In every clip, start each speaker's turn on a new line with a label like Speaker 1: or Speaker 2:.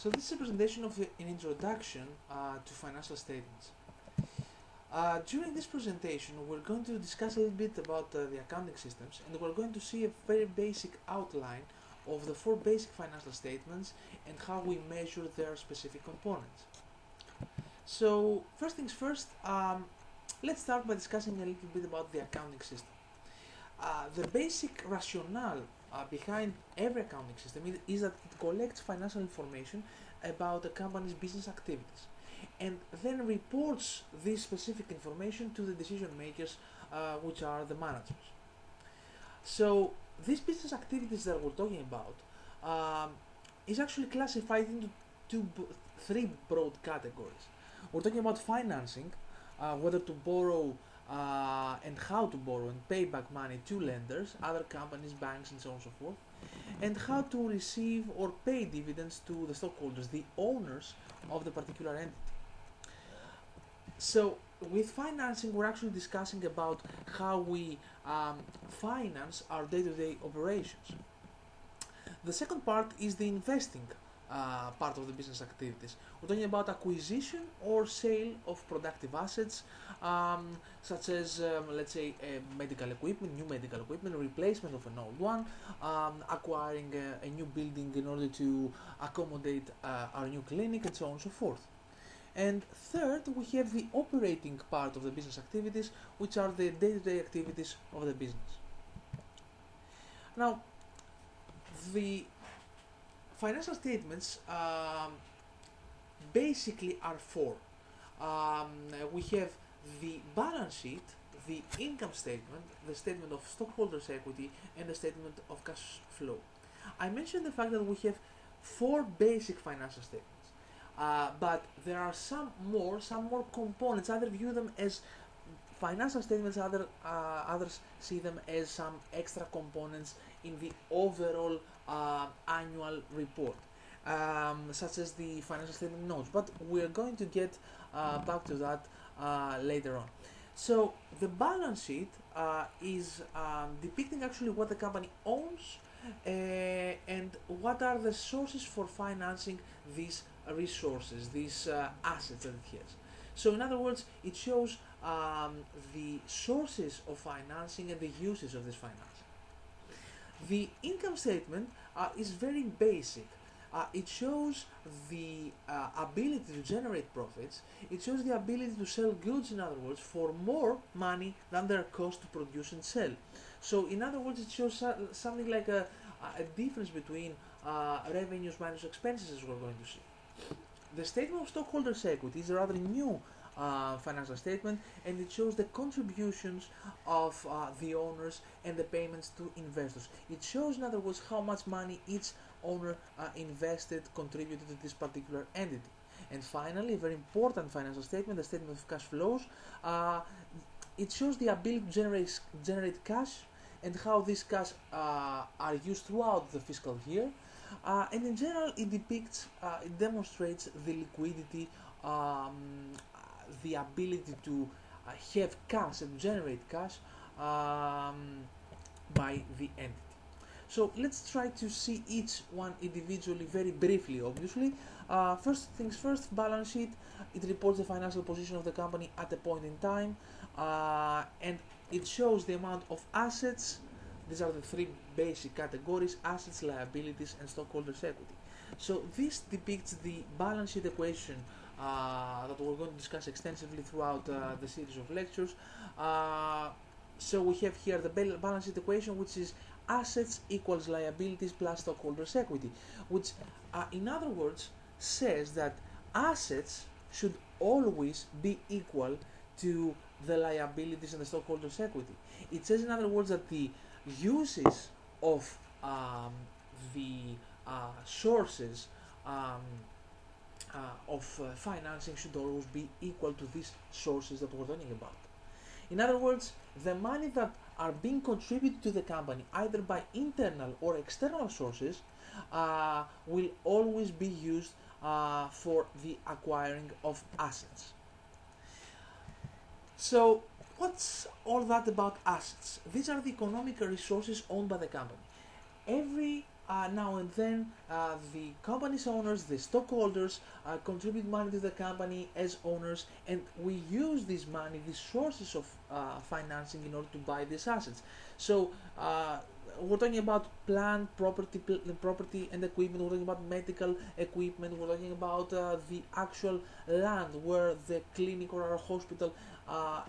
Speaker 1: So this is a presentation of an introduction to financial statements. During this presentation, we're going to discuss a little bit about the accounting systems, and we're going to see a very basic outline of the four basic financial statements and how we measure their specific components. So first things first, let's start by discussing a little bit about the accounting system. The basic rationale behind every accounting system is that it collects financial information about a company's business activities and then reports this specific information to the decision makers, which are the managers. So these business activities that we're talking about is actually classified into three broad categories. We're talking about financing, whether to borrow and how to borrow and pay back money to lenders, other companies, banks, and so on and so forth, and how to receive or pay dividends to the stockholders, the owners of the particular entity. So with financing, we're actually discussing about how we finance our day-to-day operations. The second part is the investing part of the business activities. We're talking about acquisition or sale of productive assets, such as, let's say, medical equipment, new medical equipment, replacement of an old one, acquiring a new building in order to accommodate our new clinic, and so on and so forth. And third, we have the operating part of the business activities, which are the day-to-day activities of the business. Now, the financial statements basically are four. We have the balance sheet, the income statement, the statement of stockholders' equity, and the statement of cash flow. I mentioned the fact that we have four basic financial statements, but there are some more components. Others view them as financial statements, others see them as some extra components in the overall annual report, such as the financial statement notes, but we're going to get back to that later on. So the balance sheet is depicting actually what the company owns and what are the sources for financing these resources, these assets that it has. So in other words, it shows the sources of financing and the uses of this financing. The income statement is very basic. It shows the ability to generate profits. It shows the ability to sell goods, in other words, for more money than their cost to produce and sell. So in other words, it shows something like a difference between revenues minus expenses, as we're going to see. The statement of stockholders' equity is a rather new financial statement, and it shows the contributions of the owners and the payments to investors. It shows, in other words, how much money each owner contributed to this particular entity. And finally, a very important financial statement, the statement of cash flows. It shows the ability to generate cash and how these cash are used throughout the fiscal year. And in general, it demonstrates the liquidity, the ability to have cash and generate cash by the entity. So let's try to see each one individually, very briefly, obviously. First things first, balance sheet. It reports the financial position of the company at a point in time, and it shows the amount of assets. These are the three basic categories: assets, liabilities, and stockholders' equity. So this depicts the balance sheet equation that we're going to discuss extensively throughout the series of lectures. So we have here the balance sheet equation, which is assets equals liabilities plus stockholders' equity, which in other words says that assets should always be equal to the liabilities and the stockholders' equity. It says, in other words, that the uses of the sources of financing should always be equal to these sources that we're talking about. In other words, the money that are being contributed to the company, either by internal or external sources, will always be used for the acquiring of assets. So what's all that about assets? These are the economic resources owned by the company. Every now and then the company's owners, the stockholders, contribute money to the company as owners, and we use this money, these sources of financing, in order to buy these assets. So we're talking about plant, property and equipment. We're talking about medical equipment. We're talking about the actual land where the clinic or our hospital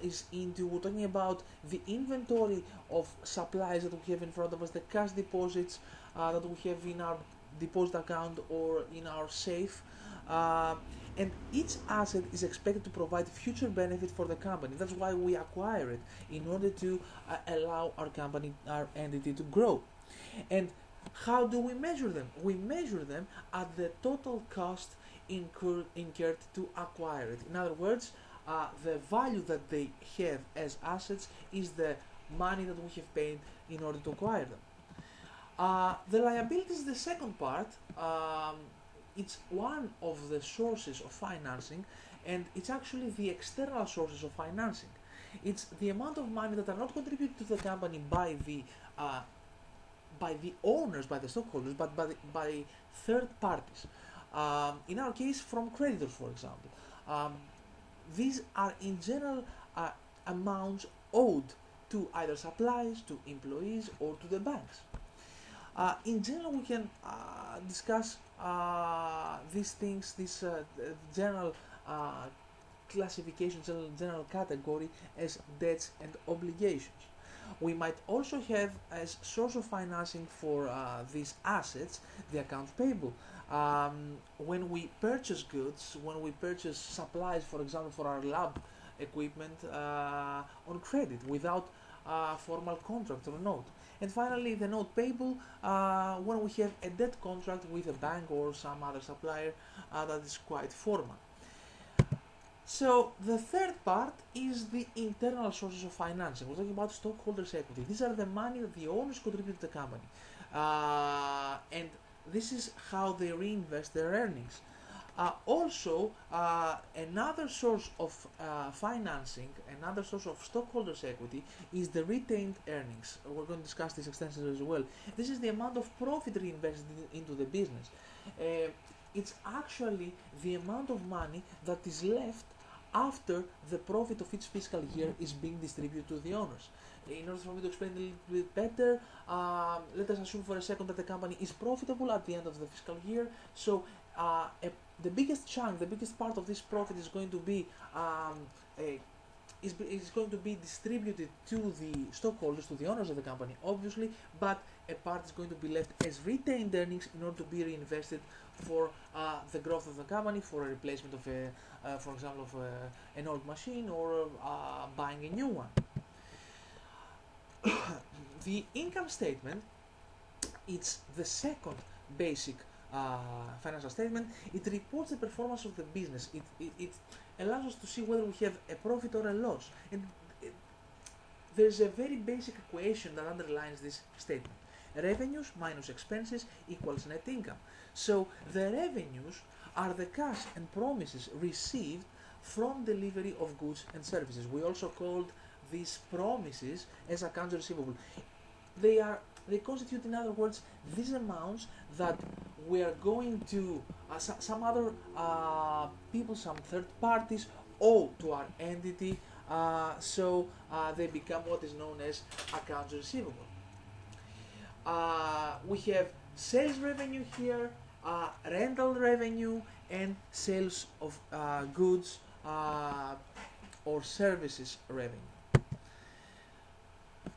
Speaker 1: is into. We're talking about the inventory of supplies that we have in front of us, the cash deposits that we have in our deposit account or in our safe. And each asset is expected to provide future benefit for the company. That's why we acquire it, in order to allow our company, our entity, to grow. And how do we measure them? We measure them at the total cost incurred to acquire it. In other words, the value that they have as assets is the money that we have paid in order to acquire them. The liability is the second part. It's one of the sources of financing, and it's actually the external sources of financing. It's the amount of money that are not contributed to the company by the owners, by the stockholders, but by third parties. In our case, from creditors, for example. These are in general amounts owed to either suppliers, to employees, or to the banks. In general, we can discuss these things, this general classification, general category, as debts and obligations. We might also have as source of financing for these assets the accounts payable. When we purchase goods, when we purchase supplies, for example, for our lab equipment, on credit without formal contract or note. And finally, the note payable when we have a debt contract with a bank or some other supplier that is quite formal. So the third part is the internal sources of financing. We're talking about stockholders' equity. These are the money that the owners contribute to the company, and this is how they reinvest their earnings. Also, another source of financing, another source of stockholders' equity is the retained earnings. We're going to discuss this extensively as well. This is the amount of profit reinvested into the business. It's actually the amount of money that is left after the profit of each fiscal year is being distributed to the owners. In order for me to explain a little bit better, let us assume for a second that the company is profitable at the end of the fiscal year. So the biggest chunk, the biggest part of this profit is going to be is going to be distributed to the stockholders, to the owners of the company, obviously, but a part is going to be left as retained earnings in order to be reinvested for the growth of the company, for a replacement of for example, of an old machine, or buying a new one. The income statement, it's the second basic financial statement. It reports the performance of the business. It allows us to see whether we have a profit or a loss. And there's a very basic equation that underlines this statement. Revenues minus expenses equals net income. So the revenues are the cash and promises received from delivery of goods and services. We also called these promises as accounts receivable. They constitute, in other words, these amounts that we are going to some other people, some third parties owe to our entity, so they become what is known as accounts receivable. We have sales revenue here, rental revenue, and sales of goods or services revenue.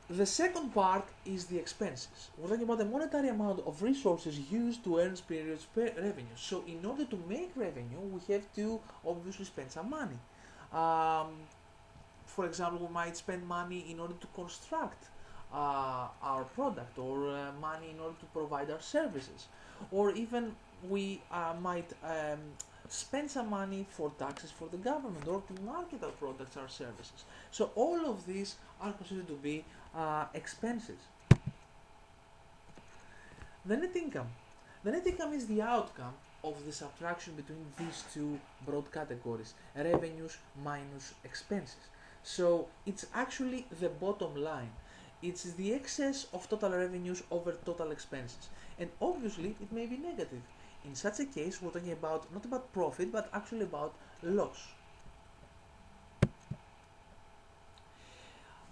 Speaker 1: The second part is the expenses. We're talking about the monetary amount of resources used to earn periods revenue. So in order to make revenue, we have to obviously spend some money. For example, we might spend money in order to construct our product, or money in order to provide our services, or even we might spend some money for taxes for the government, or to market our products, our services. So all of these are considered to be expenses. The net income. The net income is the outcome of the subtraction between these two broad categories, revenues minus expenses. So it's actually the bottom line. It's the excess of total revenues over total expenses. And obviously, it may be negative. In such a case, we're talking about not about profit, but actually about loss.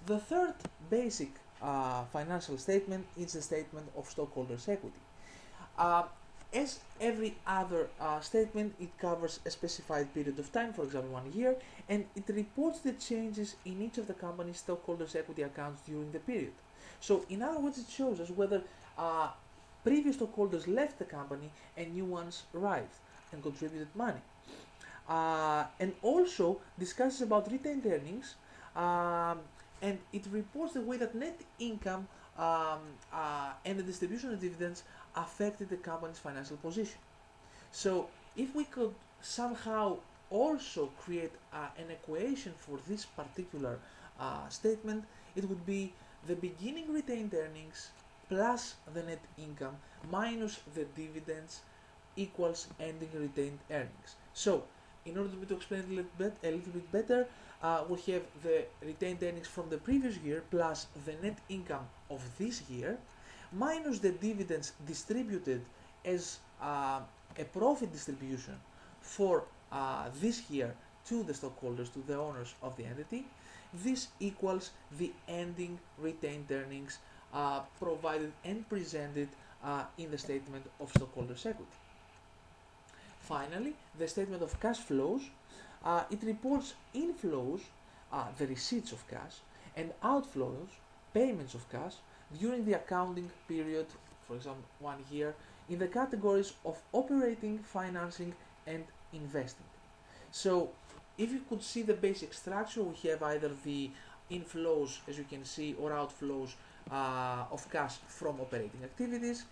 Speaker 1: The third basic financial statement is the statement of stockholders' equity. As every other statement, it covers a specified period of time, for example 1 year, and it reports the changes in each of the company's stockholders' equity accounts during the period. So in other words, it shows us whether previous stockholders left the company and new ones arrived and contributed money. And also discusses about retained earnings, and it reports the way that net income and the distribution of dividends affected the company's financial position. So if we could somehow also create an equation for this particular statement, it would be the beginning retained earnings plus the net income minus the dividends equals ending retained earnings. So in order to explain it a little bit better, we have the retained earnings from the previous year plus the net income of this year minus the dividends distributed as a profit distribution for this year to the stockholders, to the owners of the entity. This equals the ending retained earnings provided and presented in the statement of stockholders' equity. Finally, the statement of cash flows, it reports inflows, the receipts of cash, and outflows, payments of cash, during the accounting period, for example 1 year, in the categories of operating, financing, and investing. So if you could see the basic structure, we have either the inflows, as you can see, or outflows of cash from operating activities,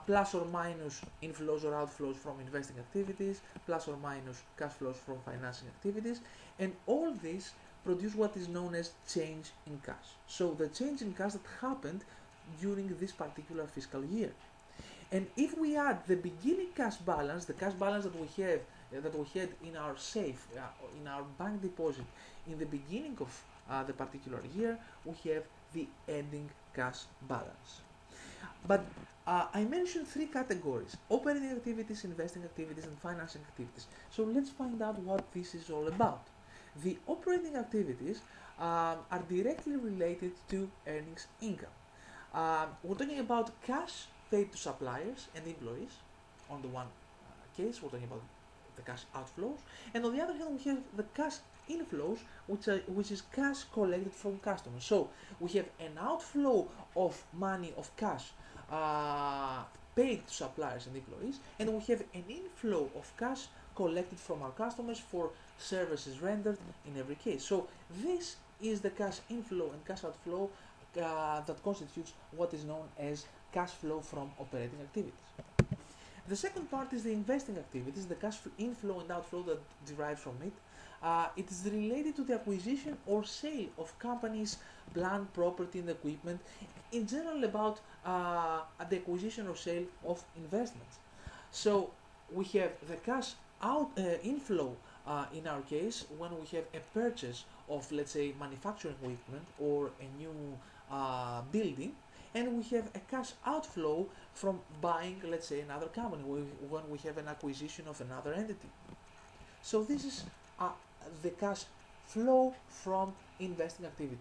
Speaker 1: plus or minus inflows or outflows from investing activities, plus or minus cash flows from financing activities, and all this produce what is known as change in cash. So the change in cash that happened during this particular fiscal year. And if we add the beginning cash balance, the cash balance that we have that we had in our safe, in our bank deposit in the beginning of the particular year, we have the ending cash balance. But I mentioned 3 categories: operating activities, investing activities, and financing activities. So let's find out what this is all about. The operating activities are directly related to earnings income. We're talking about cash paid to suppliers and employees. On the one case, we're talking about the cash outflows, and on the other hand, we have the cash inflows, which is cash collected from customers. So we have an outflow of money, of cash paid to suppliers and employees, and we have an inflow of cash collected from our customers for services rendered in every case. So this is the cash inflow and cash outflow that constitutes what is known as cash flow from operating activities. The second part is the investing activities, the cash inflow and outflow that derives from it. It is related to the acquisition or sale of companies' plant, property, and equipment, in general about the acquisition or sale of investments. So we have the cash inflow in our case when we have a purchase of, let's say, manufacturing equipment or a new building, and we have a cash outflow from buying, let's say, another company when we have an acquisition of another entity. So this is the cash flow from investing activity,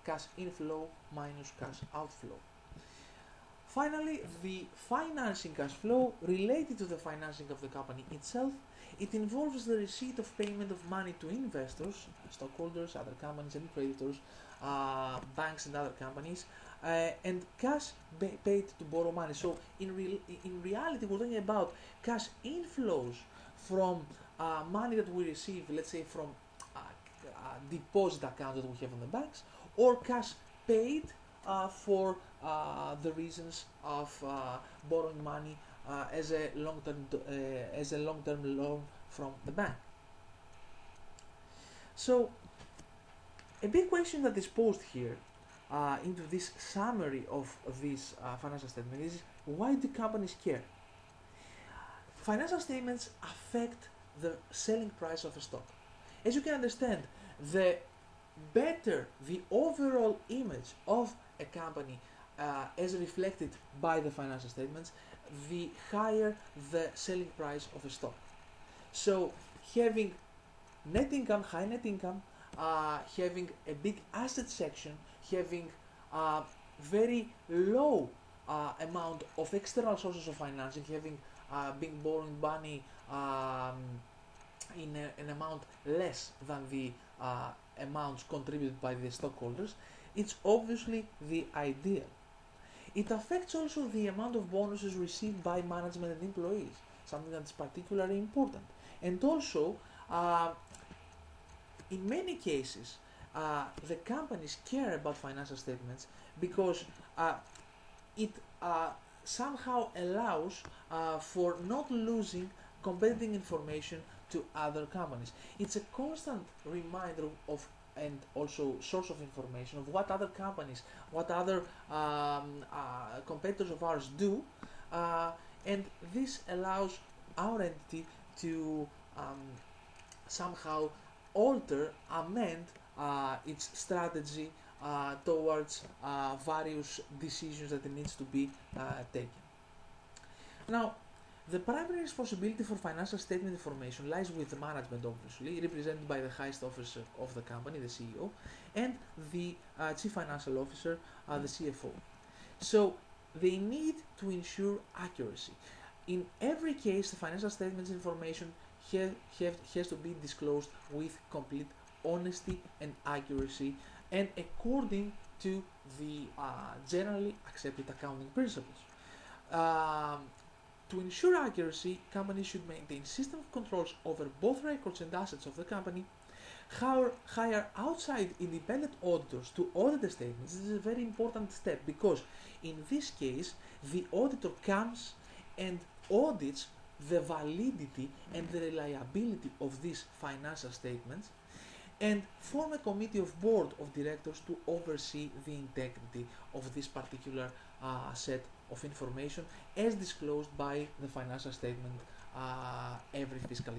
Speaker 1: cash inflow minus cash outflow. Finally, the financing cash flow related to the financing of the company itself. It involves the receipt of payment of money to investors, stockholders, other companies and creditors, banks and other companies, and cash paid to borrow money. So in reality, we're talking about cash inflows from money that we receive, let's say from deposit accounts that we have in the banks, or cash paid for the reasons of borrowing money as a long-term loan from the bank. So a big question that is posed here into this summary of this financial statement is, why do companies care? Financial statements affect the selling price of a stock. As you can understand, the better the overall image of a company as reflected by the financial statements, the higher the selling price of a stock. So having net income, high net income, having a big asset section, having very low amount of external sources of financing, having been borrowing money in an amount less than the amounts contributed by the stockholders, it's obviously the ideal. It affects also the amount of bonuses received by management and employees, something that's particularly important. And also, in many cases, the companies care about financial statements because it somehow allows for not losing competing information to other companies. It's a constant reminder of and also source of information of what other companies, what other competitors of ours do, and this allows our entity to somehow alter, amend its strategy towards various decisions that it needs to be taken. Now, the primary responsibility for financial statement information lies with the management, obviously, represented by the highest officer of the company, the CEO, and the Chief Financial Officer, the CFO. So, they need to ensure accuracy. In every case, the financial statements information has to be disclosed with complete honesty and accuracy and according to the generally accepted accounting principles. To ensure accuracy, companies should maintain system of controls over both records and assets of the company, hire outside independent auditors to audit the statements. This is a very important step because in this case, the auditor comes and audits the validity and the reliability of these financial statements and form a committee of board of directors to oversee the integrity of this particular set of information as disclosed by the financial statement every fiscal year.